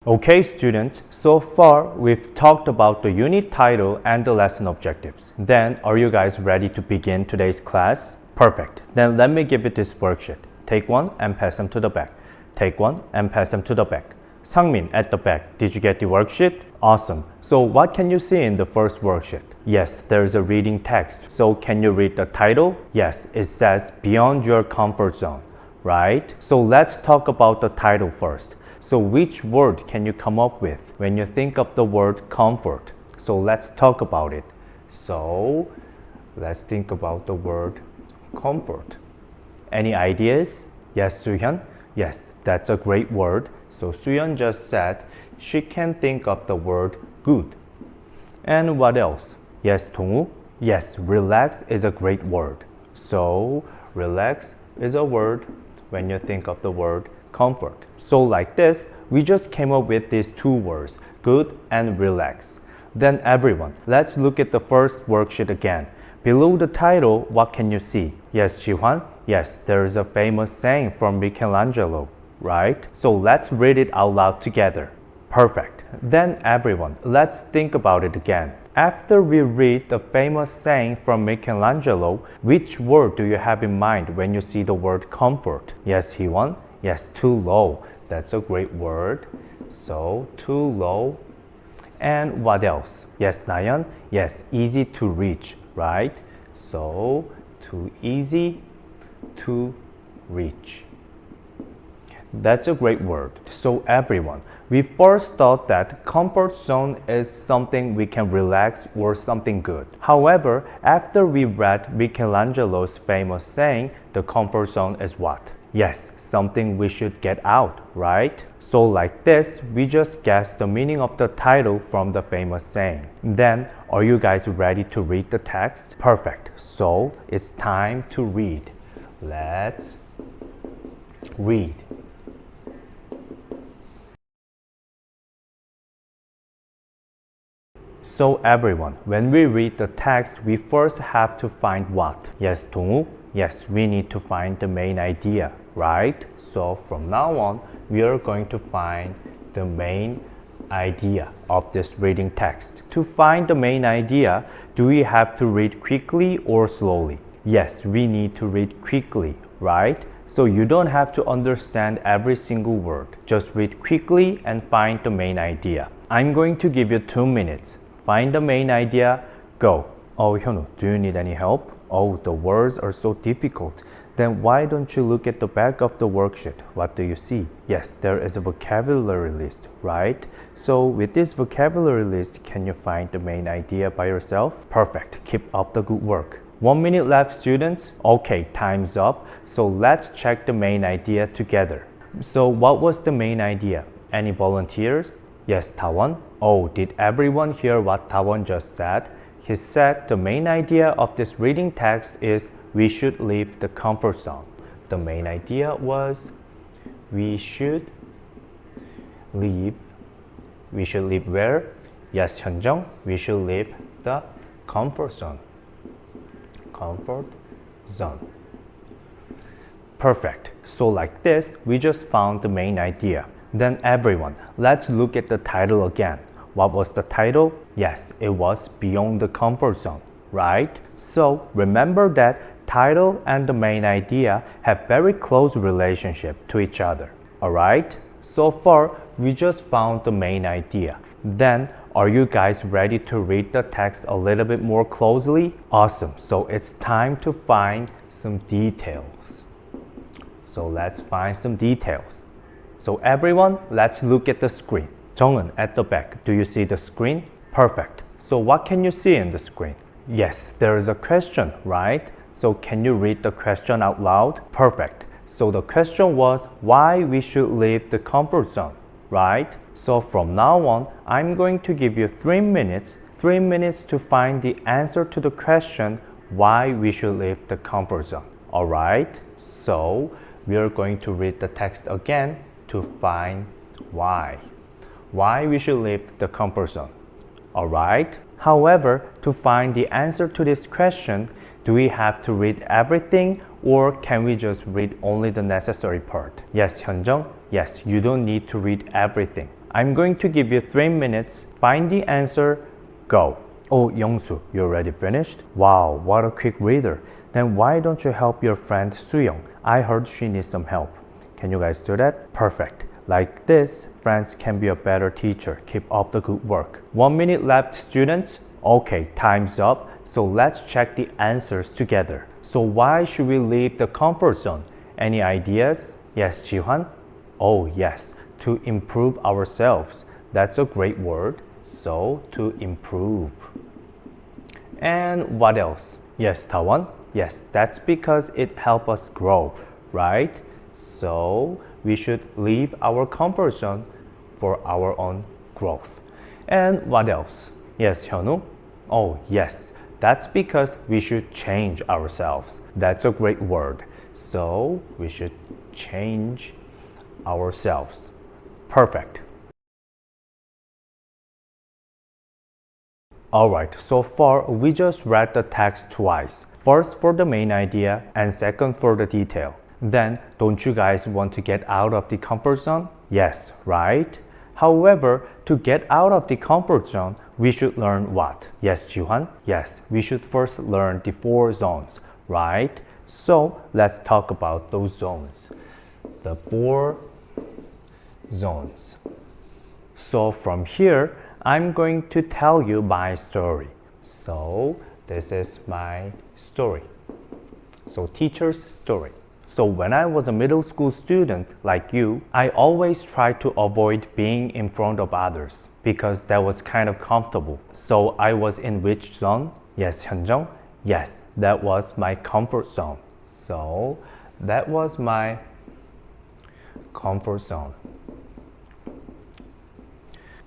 Okay students, so far we've talked about the unit title and the lesson objectives. Then are you guys ready to begin today's class? Perfect. Then let me give you this worksheet. Take one and pass them to the back. Take one and pass them to the back. Sangmin at the back, did you get the worksheet? Awesome. So what can you see in the first worksheet? Yes, there's a reading text. So can you read the title? Yes, it says Beyond Your Comfort Zone, right? So let's talk about the title first. So which word can you come up with when you think of the word comfort? So let's talk about it. So let's think about the word comfort. Any ideas? Yes, Suhyun? Yes, that's a great word. So Suhyun just said she can think of the word good. And what else? Yes, Dongwoo? Yes, relax is a great word. So relax is a word when you think of the word comfort. So like this, we just came up with these two words, good and relax. Then everyone, let's look at the first worksheet again. Below the title, what can you see? Yes, Jiwan? Yes, there is a famous saying from Michelangelo, right? So let's read it out loud together. Perfect. Then everyone, let's think about it again. After we read the famous saying from Michelangelo, which word do you have in mind when you see the word comfort? Yes, Hiwon? Yes, too low. That's a great word. So, too low. And what else? Yes, Nayeon? Yes, easy to reach, right? So, too easy to reach. That's a great word. So everyone, we first thought that comfort zone is something we can relax or something good. However, after we read Michelangelo's famous saying, the comfort zone is what? Yes, something we should get out, right? So like this, we just guessed the meaning of the title from the famous saying. Then, are you guys ready to read the text? Perfect. So, it's time to read. Let's read. So everyone, when we read the text, we first have to find what? Yes, Dongwoo? Yes, we need to find the main idea, right? So from now on, we are going to find the main idea of this reading text. To find the main idea, do we have to read quickly or slowly? Yes, we need to read quickly, right? So you don't have to understand every single word. Just read quickly and find the main idea. I'm going to give you 2 minutes. Find the main idea, go. Oh, Hyunwoo, do you need any help? Oh, the words are so difficult. Then why don't you look at the back of the worksheet? What do you see? Yes, there is a vocabulary list, right? So with this vocabulary list, can you find the main idea by yourself? Perfect. Keep up the good work. 1 minute left, students. Okay, time's up. So let's check the main idea together. So what was the main idea? Any volunteers? Yes, Tawon. Oh, did everyone hear what Tawon just said? He said the main idea of this reading text is we should leave the comfort zone. The main idea was we should leave where? Yes, Hyunjung, we should leave the comfort zone. Comfort zone. Perfect. So like this, we just found the main idea. Then everyone, let's look at the title again. What was the title? Yes, it was Beyond the Comfort Zone, right? So remember that title and the main idea have very close relationship to each other, alright? So far, we just found the main idea. Then, are you guys ready to read the text a little bit more closely? Awesome, so it's time to find some details. So let's find some details. So everyone, let's look at the screen. Jongun at the back, do you see the screen? Perfect. So what can you see in the screen? Yes, there is a question, right? So can you read the question out loud? Perfect. So the question was why we should leave the comfort zone, right? So from now on, I'm going to give you 3 minutes to find the answer to the question why we should leave the comfort zone. Alright, so we are going to read the text again to find why we should leave the comfort zone. Alright? However, to find the answer to this question, do we have to read everything or can we just read only the necessary part? Yes, Hyunjung? Yes, you don't need to read everything. I'm going to give you 3 minutes. Find the answer. Go. Oh, Youngsu, you already finished? Wow, what a quick reader. Then why don't you help your friend Suyong? I heard she needs some help. Can you guys do that? Perfect. Like this, friends can be a better teacher. Keep up the good work. 1 minute left, students. Okay, time's up. So let's check the answers together. So why should we leave the comfort zone? Any ideas? Yes, Jihan? Oh, yes. To improve ourselves. That's a great word. So, to improve. And what else? Yes, Tawan? Yes, that's because it helps us grow, right? So, we should leave our comfort zone for our own growth. And what else? Yes, Hyunwoo? Oh, yes. That's because we should change ourselves. That's a great word. So, we should change ourselves. Perfect. Alright, so far we just read the text twice. First for the main idea and second for the detail. Then, don't you guys want to get out of the comfort zone? Yes, right? However, to get out of the comfort zone, we should learn what? Yes, Jihan? Yes, we should first learn the 4 zones, right? So, let's talk about those zones. The 4 zones. So, from here, I'm going to tell you my story. So, this is my story. So, teacher's story. So, when I was a middle school student like you, I always tried to avoid being in front of others because that was kind of comfortable. So, I was in which zone? Yes, Hyunjung? Yes, that was my comfort zone. So, that was my comfort zone.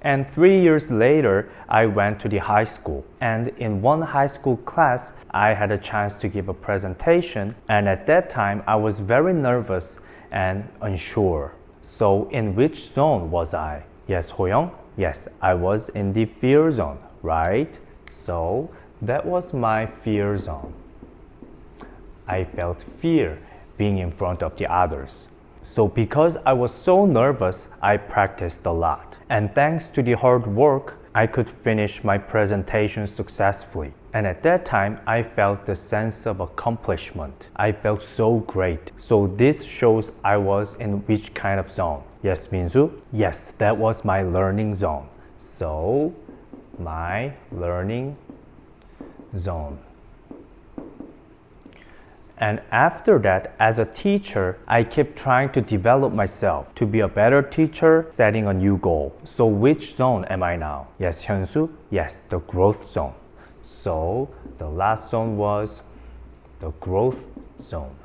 And 3 years later, I went to the high school. And in one high school class, I had a chance to give a presentation. And at that time, I was very nervous and unsure. So in which zone was I? Yes, Hoyoung? Yes, I was in the fear zone, right? So that was my fear zone. I felt fear being in front of the others. So because I was so nervous, I practiced a lot. And thanks to the hard work, I could finish my presentation successfully. And at that time, I felt the sense of accomplishment. I felt so great. So this shows I was in which kind of zone? Yes, Minsu? Yes, that was my learning zone. So, my learning zone. And after that, as a teacher, I kept trying to develop myself to be a better teacher, setting a new goal. So which zone am I now? Yes, Hyunsu? Yes, the growth zone. So the last zone was the growth zone.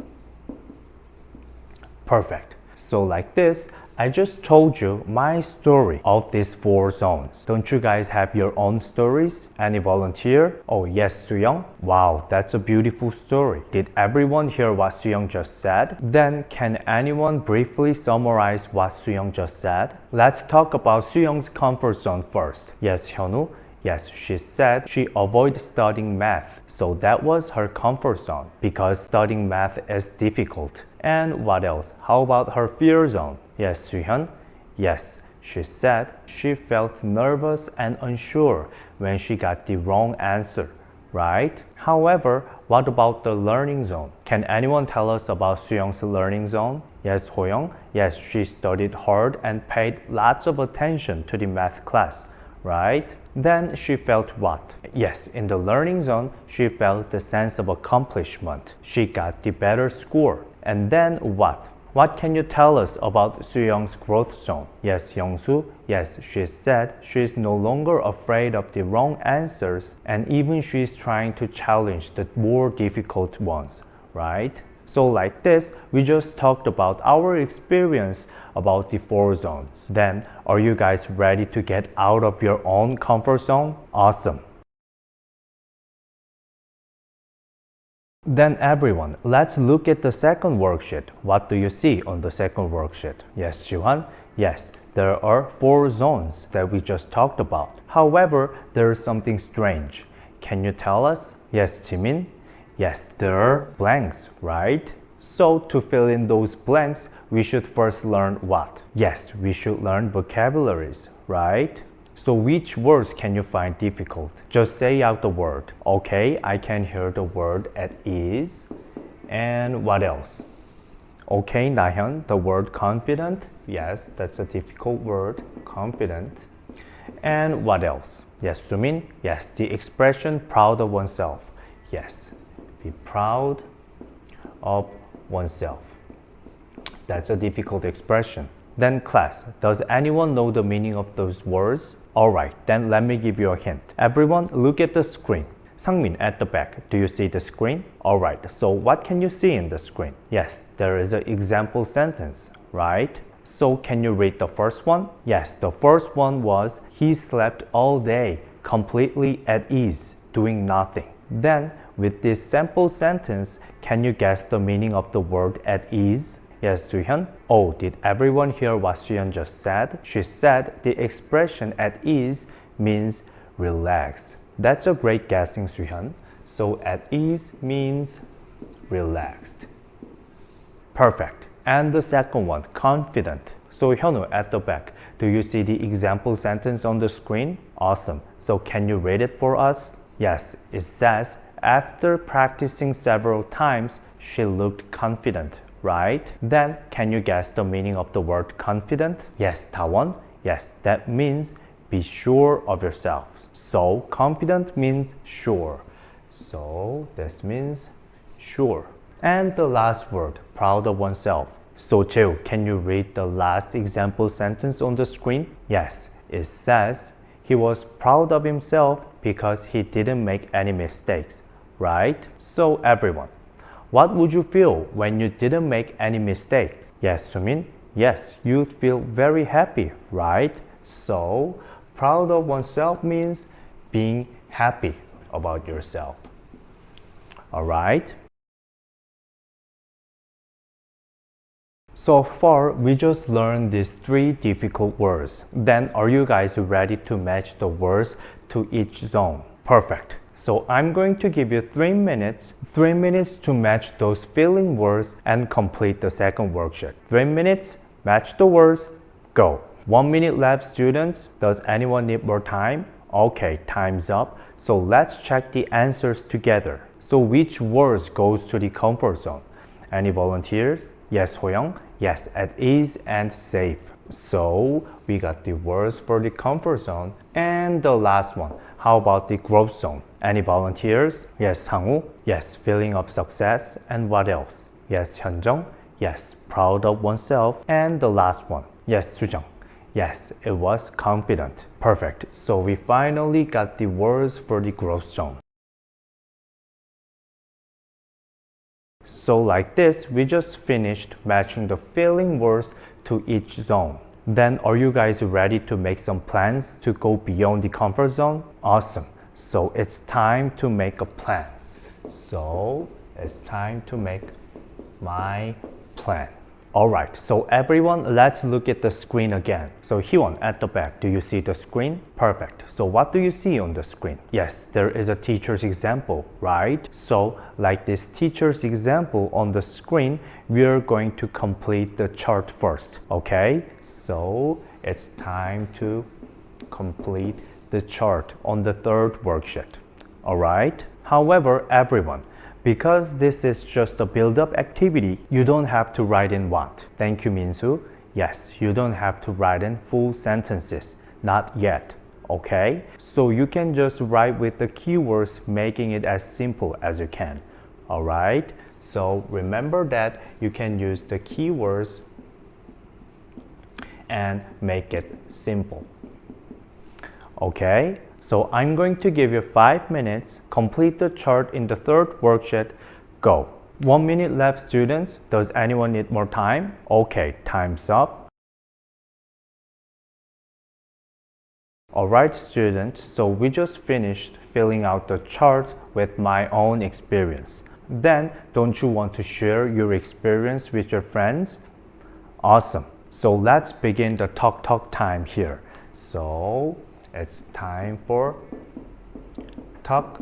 Perfect. So like this, I just told you my story of these 4 zones. Don't you guys have your own stories? Any volunteer? Oh yes, Suyong? Wow, that's a beautiful story. Did everyone hear what Suyong just said? Then can anyone briefly summarize what Suyong just said? Let's talk about Suyong's comfort zone first. Yes, Hyunwoo? Yes, she said she avoids studying math. So that was her comfort zone because studying math is difficult. And what else? How about her fear zone? Yes, Suhyun? Yes, she said she felt nervous and unsure when she got the wrong answer, right? However, what about the learning zone? Can anyone tell us about Suyoung's learning zone? Yes, Hoyoung? Yes, she studied hard and paid lots of attention to the math class, right? Then she felt what? Yes, in the learning zone, she felt the sense of accomplishment. She got the better score. And then what? What can you tell us about Suyoung's growth zone? Yes, Youngsu? Yes, she said she's no longer afraid of the wrong answers and even she's trying to challenge the more difficult ones, right? So like this, we just talked about our experience about the 4 zones. Then, are you guys ready to get out of your own comfort zone? Awesome! Then everyone, let's look at the second worksheet. What do you see on the second worksheet? Yes, Jihan? Yes, there are 4 zones that we just talked about. However, there is something strange. Can you tell us? Yes, Jimin? Yes, there are blanks, right? So to fill in those blanks, we should first learn what? Yes, we should learn vocabularies, right? So which words can you find difficult? Just say out the word. Okay, I can hear the word at ease. And what else? Okay, Nahyun, the word confident. Yes, that's a difficult word, confident. And what else? Yes, Sumin. Yes, the expression proud of oneself. Yes, be proud of oneself. That's a difficult expression. Then class, does anyone know the meaning of those words? Alright, then let me give you a hint. Everyone, look at the screen. Sangmin, at the back, do you see the screen? Alright, so what can you see in the screen? Yes, there is an example sentence, right? So can you read the first one? Yes, the first one was, he slept all day, completely at ease, doing nothing. Then, with this sample sentence, can you guess the meaning of the word at ease? Yes, Suhyun. Oh, did everyone hear what Suhyun just said? She said the expression at ease means relax. That's a great guessing, Suhyun. So at ease means relaxed. Perfect. And the second one, confident. So Hyunwoo, at the back, do you see the example sentence on the screen? Awesome. So can you read it for us? Yes, it says, after practicing several times, she looked confident, right? Then, can you guess the meaning of the word confident? Yes, Tawon. Yes, that means be sure of yourself. So, confident means sure. So, this means sure. And the last word, proud of oneself. So, Cheo, can you read the last example sentence on the screen? Yes, it says, he was proud of himself because he didn't make any mistakes, right? So everyone, what would you feel when you didn't make any mistakes? Yes, Sumin? Yes, you'd feel very happy, right? So, proud of oneself means being happy about yourself. Alright? So far, we just learned these 3 difficult words. Then, are you guys ready to match the words to each zone? Perfect. So I'm going to give you 3 minutes to match those filling words and complete the second worksheet. 3 minutes, match the words, go. 1 minute left, students. Does anyone need more time? Okay, time's up. So let's check the answers together. So which words goes to the comfort zone? Any volunteers? Yes, Hoyoung. Yes, at ease and safe. So we got the words for the comfort zone. And the last one, how about the growth zone? Any volunteers? Yes, Sangwoo. Yes, feeling of success. And what else? Yes, Hyunjung. Yes, proud of oneself. And the last one. Yes, Sujung. Yes, it was confident. Perfect. So we finally got the words for the growth zone. So like this, we just finished matching the filling words to each zone. Then are you guys ready to make some plans to go beyond the comfort zone? Awesome. So it's time to make a plan. So it's time to make my plan. Alright, so everyone, let's look at the screen again. So Hyewon, at the back, do you see the screen? Perfect. So what do you see on the screen? Yes, there is a teacher's example, right? So like this teacher's example on the screen, we are going to complete the chart first, okay? So it's time to complete the chart on the third worksheet, alright? However, everyone, because this is just a build-up activity, you don't have to write in what? Thank you, Minsu. Yes, you don't have to write in full sentences. Not yet, okay? So you can just write with the keywords, making it as simple as you can, alright? So remember that you can use the keywords and make it simple, okay? So I'm going to give you 5 minutes, complete the chart in the third worksheet, go. 1 minute left, students. Does anyone need more time? Okay, time's up. Alright, students, so we just finished filling out the chart with my own experience. Then, don't you want to share your experience with your friends? Awesome. So let's begin the talk time here. So it's time for talk.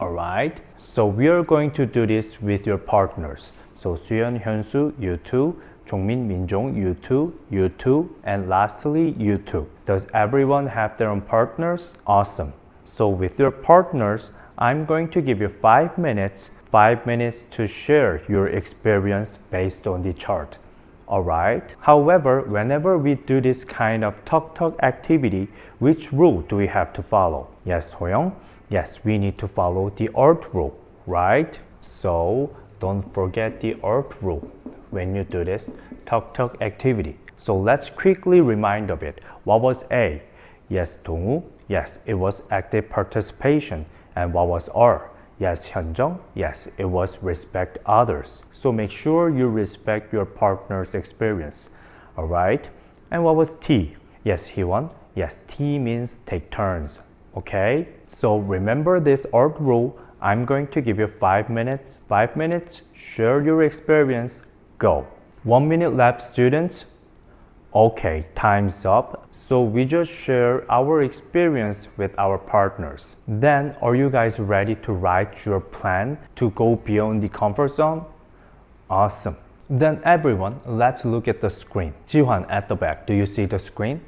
Alright? So we are going to do this with your partners. So 수연, 현수, you too. 종민, 민종, you too, and lastly, you too. Does everyone have their own partners? Awesome. So with your partners, I'm going to give you 5 minutes to share your experience based on the chart. Alright? However, whenever we do this kind of talk activity, which rule do we have to follow? Yes, Hoyoung? Yes, we need to follow the art rule, right? So, don't forget the art rule when you do this talk activity. So let's quickly remind of it. What was A? Yes, 동우. Yes, it was active participation. And what was R? Yes, 현정. Yes, it was respect others. So make sure you respect your partner's experience. Alright? And what was T? Yes, 희원. Yes, T means take turns. Okay? So remember this art rule. I'm going to give you 5 minutes. 5 minutes, share your experience, go. 1 minute left, students. Okay, time's up. So we just share our experience with our partners. Then, are you guys ready to write your plan to go beyond the comfort zone? Awesome. Then everyone, let's look at the screen. Jiwan at the back, do you see the screen?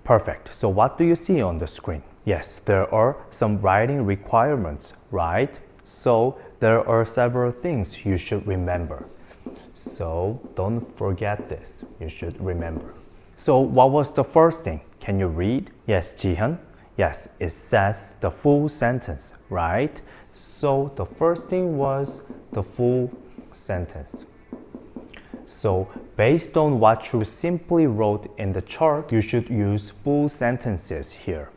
Perfect. So what do you see on the screen? Yes, there are some writing requirements, right? So there are several things you should remember. So don't forget this. You should remember. So what was the first thing? Can you read? Yes, Jihyun. Yes, it says the full sentence, right? So the first thing was the full sentence. So based on what you simply wrote in the chart, you should use full sentences here.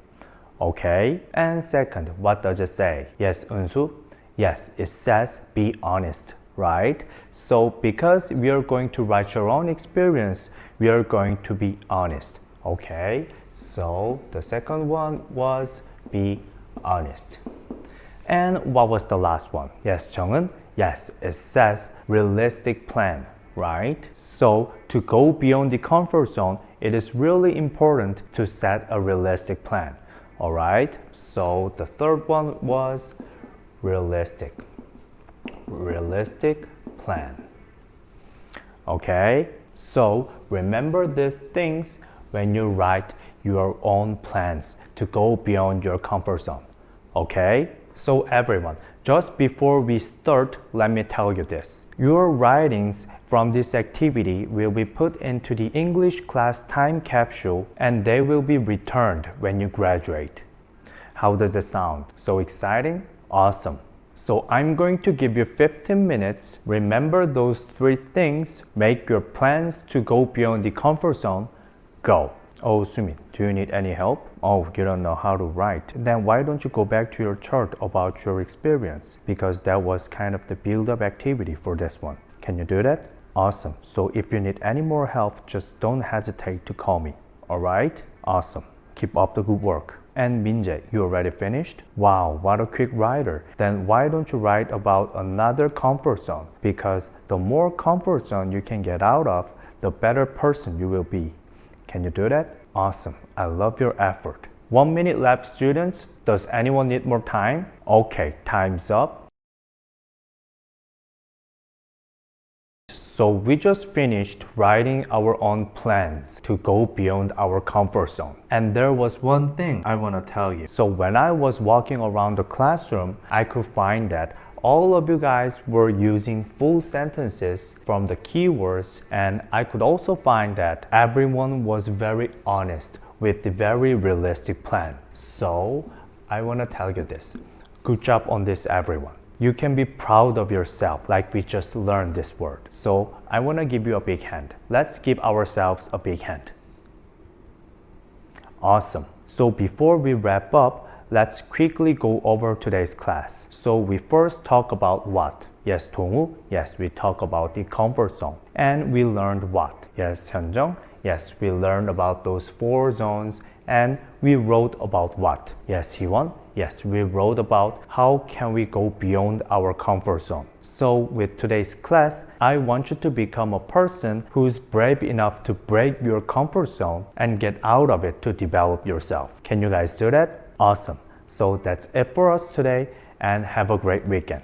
Okay? And second, what does it say? Yes, Eunsu? Yes, it says be honest, right? So because we are going to write your own experience, we are going to be honest. Okay? So the second one was be honest. And what was the last one? Yes, Jungin? Yes, it says realistic plan, right? So to go beyond the comfort zone, it is really important to set a realistic plan. Alright, so the third one was realistic plan. Okay, so remember these things when you write your own plans to go beyond your comfort zone. Okay, so everyone, just before we start, let me tell you this. Your writings from this activity will be put into the English class time capsule and they will be returned when you graduate. How does it sound? So exciting? Awesome. So I'm going to give you 15 minutes. Remember those 3 things. Make your plans to go beyond the comfort zone. Go. Oh, Sumin, do you need any help? Oh, you don't know how to write. Then why don't you go back to your chart about your experience? Because that was kind of the build-up activity for this one. Can you do that? Awesome. So if you need any more help, just don't hesitate to call me. Alright? Awesome. Keep up the good work. And Minjae, you already finished? Wow, what a quick writer. Then why don't you write about another comfort zone? Because the more comfort zone you can get out of, the better person you will be. Can you do that? Awesome. I love your effort. 1 minute left, students. Does anyone need more time? Okay, time's up. So we just finished writing our own plans to go beyond our comfort zone. And there was one thing I want to tell you. So when I was walking around the classroom, I could find that all of you guys were using full sentences from the keywords, and I could also find that everyone was very honest with the very realistic plan. So I want to tell you this. Good job on this, everyone. You can be proud of yourself like we just learned this word. So I want to give you a big hand. Let's give ourselves a big hand. Awesome. So before we wrap up, let's quickly go over today's class. So we first talk about what? Yes, Dongwoo. Yes, we talk about the comfort zone. And we learned what? Yes, Hyunjung. Yes, we learned about those 4 zones. And we wrote about what? Yes, Hiwon. Yes, we wrote about how can we go beyond our comfort zone. So with today's class, I want you to become a person who's brave enough to break your comfort zone and get out of it to develop yourself. Can you guys do that? Awesome. So that's it for us today. and have a great weekend.